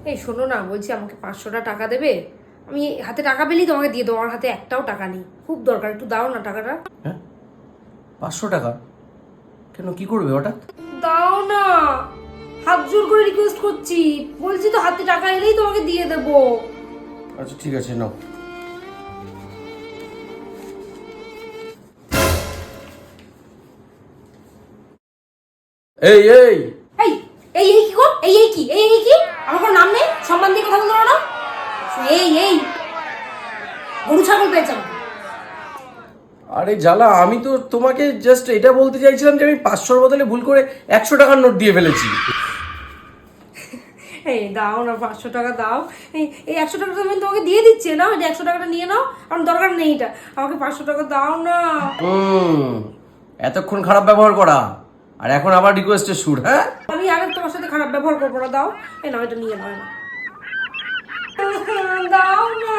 এই শোনো না, বলছি আমাকে 500টা টাকা দেবে? আমি হাতে টাকা পেলেই তোমাকে দিয়ে দেবো, আমার হাতে একটাও টাকা নেই, খুব দরকার, একটু দাও না টাকাটা। হ্যাঁ, 500 টাকা? কেন, কি করবে হঠাৎ? দাও না, হাত জোর করে রিকোয়েস্ট করছি, বলছি তো হাতে টাকা এলেই তোমাকে দিয়ে দেবো। আচ্ছা ঠিক আছে, নাও। এই এই এই এই এই কি গো? এই এই কি? এই এই কি? আমার কোনো নাম নেই? সম্মান দিয়ে কথা বলতে পারো না? এই এই গরু ছাগল পেয়েছে আমাকে। আরে জ্বালা, আমি তো তোমাকে জাস্ট এটা বলতে চাইছিলাম যে আমি 500-র বদলে ভুল করে 100 টাকার নোট দিয়ে ফেলেছি। এই দাও না, 500 টাকা দাও। এই এই 100 টাকা তো আমি তোমাকে দিয়ে দিচ্ছি, না? 100 টাকাটা নিয়ে নাও, আমার দরকার নেই এটা। আমাকে 500 টাকা দাও না। এতক্ষণ খারাপ ব্যবহার করা, আর এখন আবার রিকোয়েস্টের সুর, হ্যাঁ? আমি আর তোমার সাথে খারাপ ব্যবহার করবো না, দাও। এই নাও, এটা নিয়ে নাও। দাও না।